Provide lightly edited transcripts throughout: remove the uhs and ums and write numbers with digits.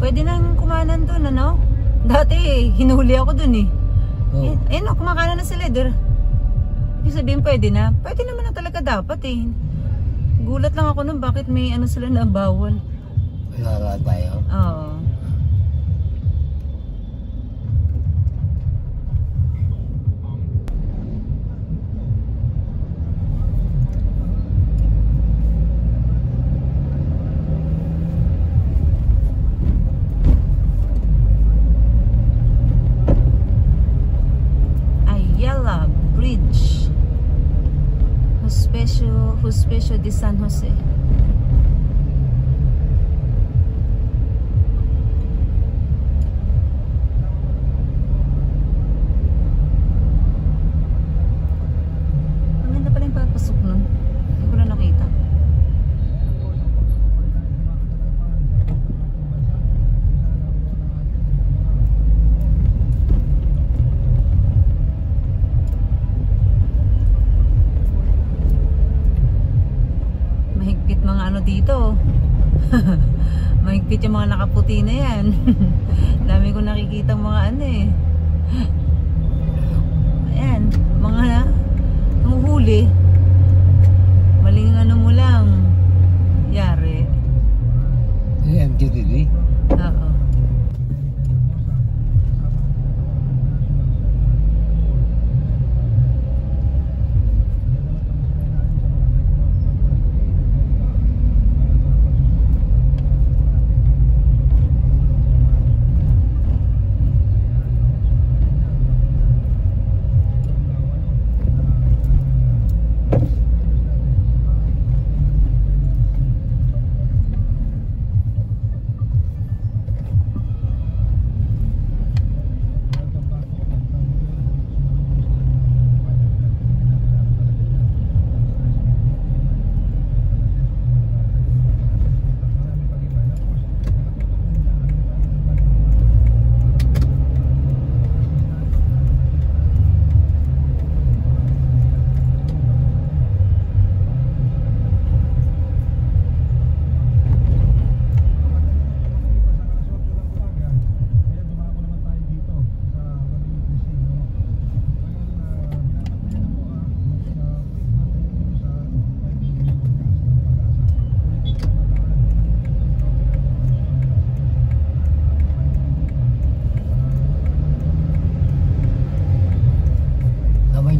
Pwede nang kumanan doon, ano? Dati, hinuli ako doon eh. Oh. Ayun o, kumakanan na sila. Ibig sabihin, pwede na. Pwede naman na talaga dapat eh. Gulat lang ako nun, bakit may ano sila na bawal. May harap tayo? Oo. Ayala Bridge, Hospicio de San Jose. Maganda pala yung pagpasok nun. Hindi ko na nakita. Mahigpit mga ano dito. Mahigpit yung mga nakaputi na yan. Dami ko nakikita mga ano eh. Ayan, mga huli. Maling ano mo lang. Yari. MTTV? Oo.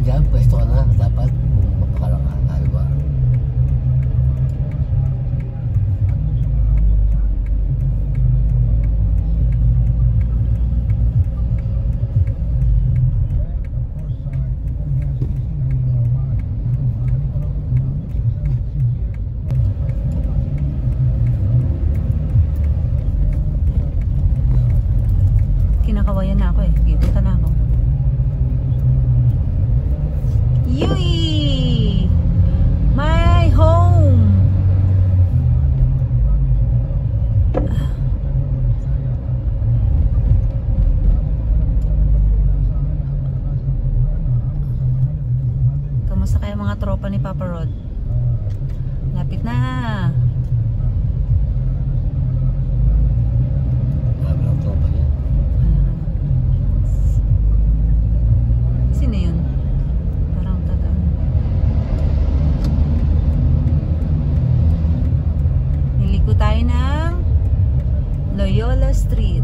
Dyan, pwesto ka na, dapat kung mapakalangan, ano ba? Kinakawayan na ako eh. Punta na ako. Yui! My home! Kamusta kaya mga tropa ni Papa Rod? Lapit na! Dami ng tropa niya. Sino yun? Niliko tayo ng Loyola Street.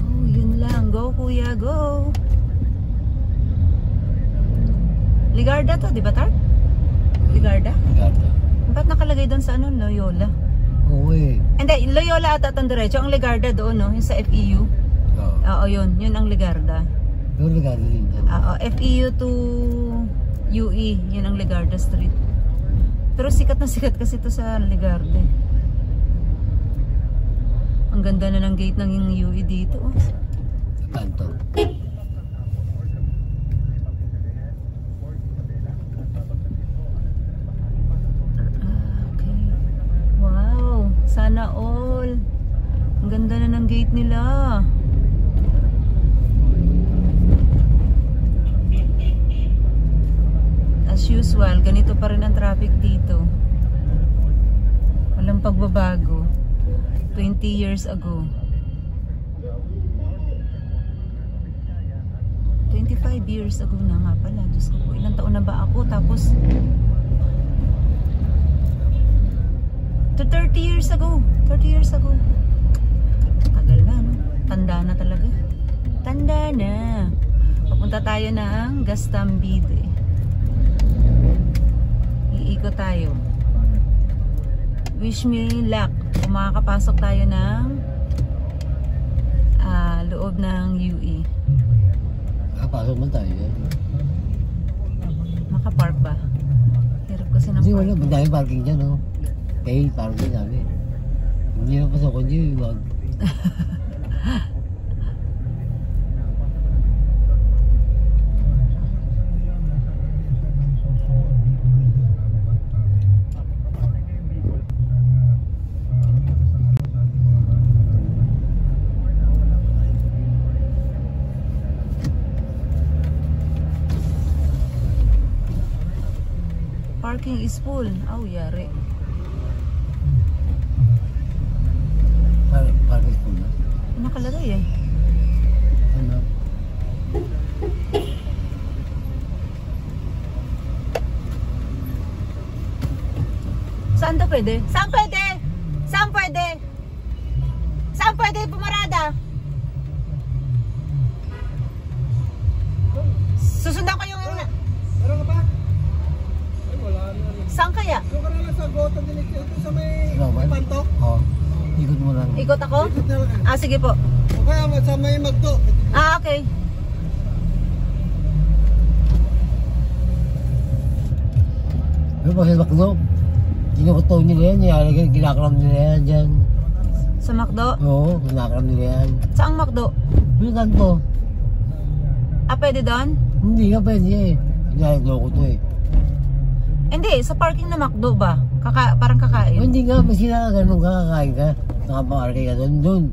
Oh, yun lang. Go kuya, go. Ligarda to, di ba Tar? Ligarda? Ligarda. Ba't nakalagay doon sa ano, Loyola? Oo eh. Hindi, Loyola ata itong diretso. Ang Ligarda doon, no? Yung sa FEU. Oo. Oo, yun. Yun ang Ligarda. Pero Ligarda din dyan. Oo, FEU to UE. Yun ang Ligarda Street. Pero sikat na sikat kasi ito sa Ligarda. Ang ganda na ng gate ng UE dito. Oh. Kanto. Okay. Wow. Sana all. Ang ganda na ng gate nila. As usual, ganito pa rin ang traffic dito. Walang pagbabago. 20 years ago. 25 years ago na nga pala. Diyos ko po, ilang taon na ba ako? Tapos, to 30 years ago. 30 years ago. Tagal na, no? Tanda na talaga. Tanda na. Papunta tayo ng Gastambide. Iikot tayo. Wish me luck kung makakapasok tayo ng loob ng UE. Nakapasok man tayo yan. Makapark ba? Hirap kasi ng Hindi wala, park. madami parking dyan, no? Kaya parking namin. Hindi na pasok ko dyan, wag. Parking is full. Oh, yari. Parking po na. Nakalagay eh. Ano? Saan to pwede? Saan pwede? Saan pwede? Saan pwede pumarada? Susundan ko yung... Meron ka pa? Ay, wala na rin. Saan kaya? Doon ka na lang sa Gota Delicate. Ito sa may Roman? Pantok. Oo. Ikot mo lang. Ikot ako? Ikot na lang. Ah, sige po. O kaya sa may Magdo. Ah, okay. Pero pa sa Baklo, kinukuto nila yan, ginakram nila yan dyan. Sa McDo? Oo, ginakram nila yan. Saang McDo? Ano kanto? Ah, pwede doon? Hindi nga pwede eh. Ginagawa ko to eh. Hindi, sa parking na McDo ba? Parang O, kakain. hindi nga, mas ganun ka, kakain ka. Nakapakarkay ka doon.